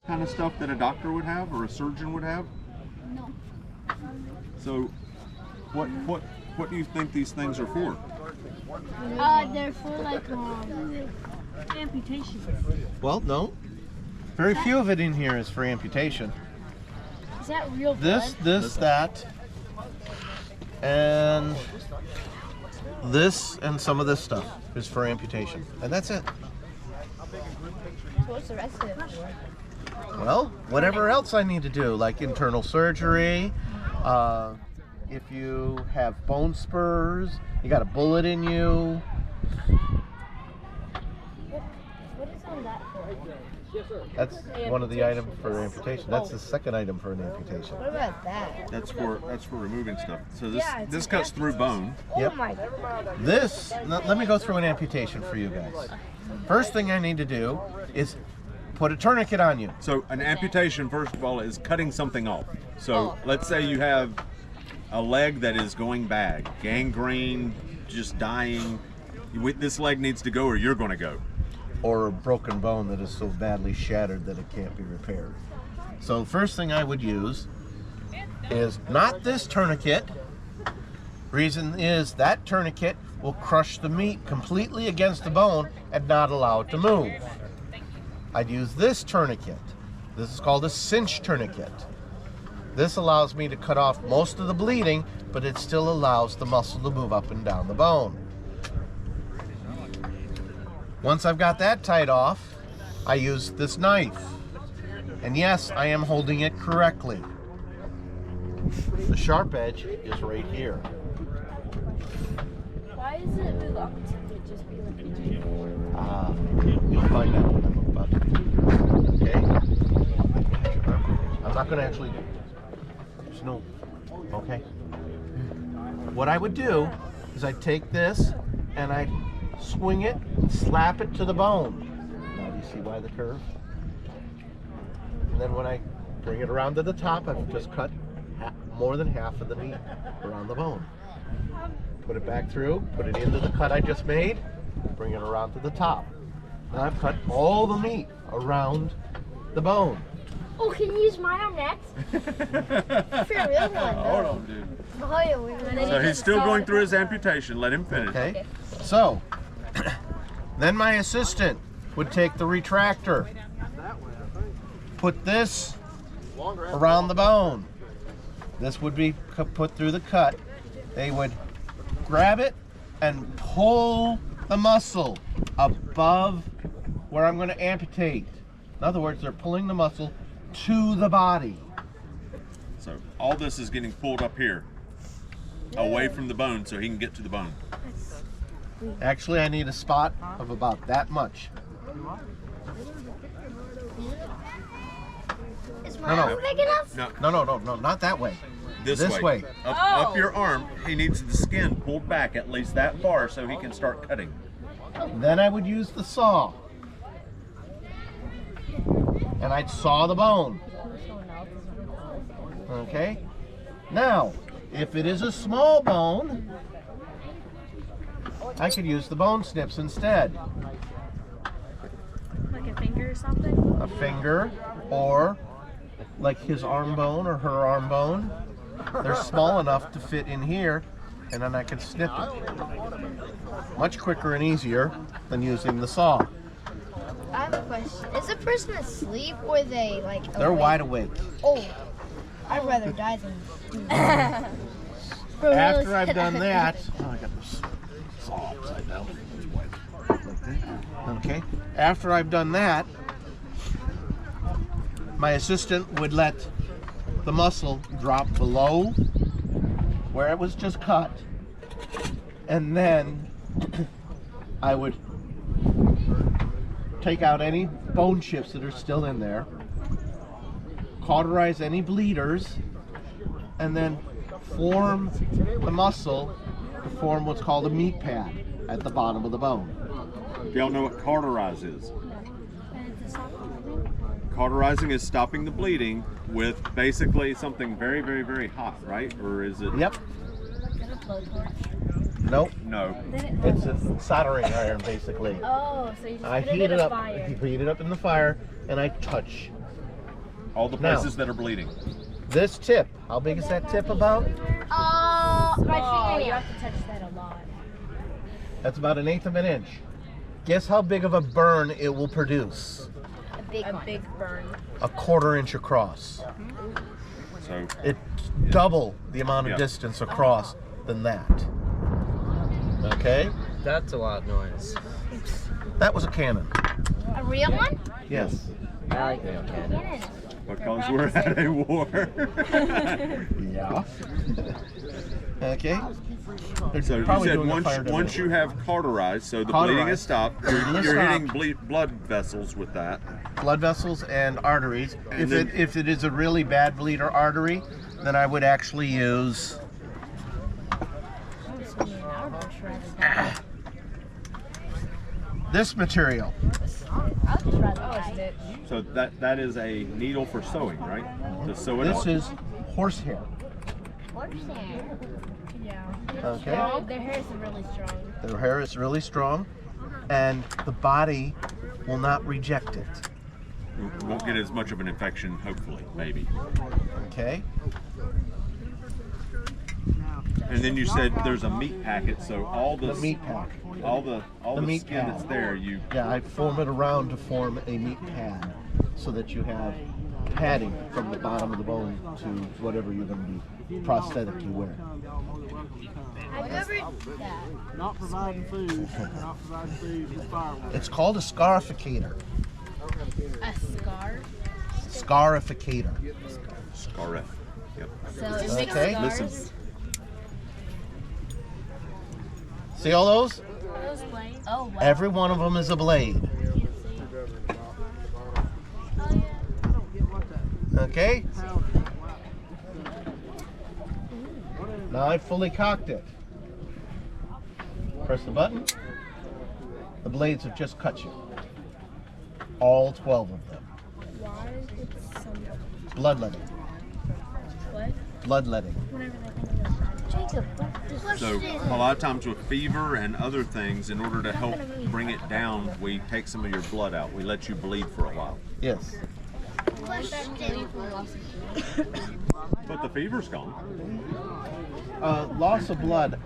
kind of stuff that a doctor would have or a surgeon would have? No. So, what do you think these things are for? They're for like amputation. Well, no. Very few of it in here is for amputation. Is that real blood? This, that, and this, and some of this stuff is for amputation, and that's it. So what's the rest of it for? Well, whatever else I need to do, like internal surgery, if you have bone spurs, you got a bullet in you. What is on that for? That's one of the items for amputation. That's the second item for an amputation. What about that? That's for removing stuff. So this cuts through bone. Yep. Oh my God. This, let me go through an amputation for you guys. First thing I need to do is put a tourniquet on you. So an amputation, first of all, is cutting something off. So let's say you have a leg that is going bad, gangrene, just dying. This leg needs to go or you're going to go. Or a broken bone that is so badly shattered that it can't be repaired. So first thing I would use is not this tourniquet. Reason is that tourniquet will crush the meat completely against the bone and not allow it to move. I'd use this tourniquet. This is called a cinch tourniquet. This allows me to cut off most of the bleeding, but it still allows the muscle to move up and down the bone. Once I've got that tied off, I use this knife. And yes, I am holding it correctly. The sharp edge is right here. Why is it reluctant to just be like You'll find out what I'm about to do. Okay? I'm not going to actually... There's no... Okay? What I would do is I'd take this and I'd swing it and slap it to the bone. Now do you see why the curve? And then when I bring it around to the top, I've just cut more than half of the meat around the bone. Put it back through, put it into the cut I just made, bring it around to the top. Now I've cut all the meat around the bone. Oh, can you use mine on next? For a real one. Hold on, dude. Oh, yeah, we So he's still going through his amputation. Let him finish. Okay. So, then my assistant would take the retractor, put this around the bone. This would be put through the cut. They would grab it and pull the muscle above where I'm going to amputate. In other words, they're pulling the muscle to the body. So all this is getting pulled up here, away from the bone so he can get to the bone. Actually, I need a spot of about that much. Is my arm big enough? No, No, not that way. this way. Up your arm, he needs the skin pulled back at least that far so he can start cutting. Then I would use the saw. And I'd saw the bone. Okay? Now, if it is a small bone, I could use the bone snips instead. Like a finger or something? A finger, or like his arm bone or her arm bone. They're small enough to fit in here, and then I can snip it. Much quicker and easier than using the saw. I have a question. Is the person asleep or they like They're wide awake. Oh, I'd rather die than do that. For real. After I've done that, I got this saw upside down. Like that. Okay. After I've done that, my assistant would let the muscle drop below where it was just cut, and then I would take out any bone chips that are still in there, cauterize any bleeders, and then form the muscle to form what's called a meat pad at the bottom of the bone. Do y'all know what cauterize is? Cauterizing is stopping the bleeding with basically something very, very, very hot, right? Or is it? Yep. Nope. No. It's a soldering iron, basically. Oh, so you just I put heat it in it a up. fire. Heat it up in the fire, and I touch All the places that are bleeding. This tip, how big is that tip about? My fingernail. You have to touch that a lot. That's about 1/8 of an inch. Guess how big of a burn it will produce? A big A one. big burn. 1/4 inch across. So It's double the amount of Yeah. distance across than that. Okay? That's a lot of noise. That was a cannon. A real one? Yes. I like real cannons. because we're at a war. Yeah. Okay. They're So you probably said doing a fire once drill. you have cauterized, so the Cauterized. bleeding has stopped. Bleeding has You're stopped. hitting blood vessels with that. Blood vessels and arteries. And If it is a really bad bleed or artery, then I would actually use this material. I'll just rather die. So that is a needle for sewing, right? To sew it This up. is horsehair. Horsehair. Yeah. Okay. Their hair is really strong. Their hair is really strong, and the body will not reject it. You won't get as much of an infection, hopefully, maybe. Okay. And then you said there's a meat packet, so all The the meat pack. all the meat skin pad. that's there, you Yeah, I form it around to form a meat pad, so that you have padding from the bottom of the bone to whatever you're going to be prosthetic you wear. Not providing food. Not providing food with firewood. It's called a scarificator. A scar. Scarificator. scar it. Yep. So it makes Okay. scars. Listen. See all those? Those blades. Oh, wow. Every one of them is a blade. Okay? Now I've fully cocked it. Press the button. The blades have just cut you. All 12 of them. Why is it so Bloodletting. what? Bloodletting. Whenever they think of Jacob, So a lot of times with fever and other things, in order to help bring it down, we take some of your blood out. We let you bleed for a while. Yes. But the fever's gone. Loss of blood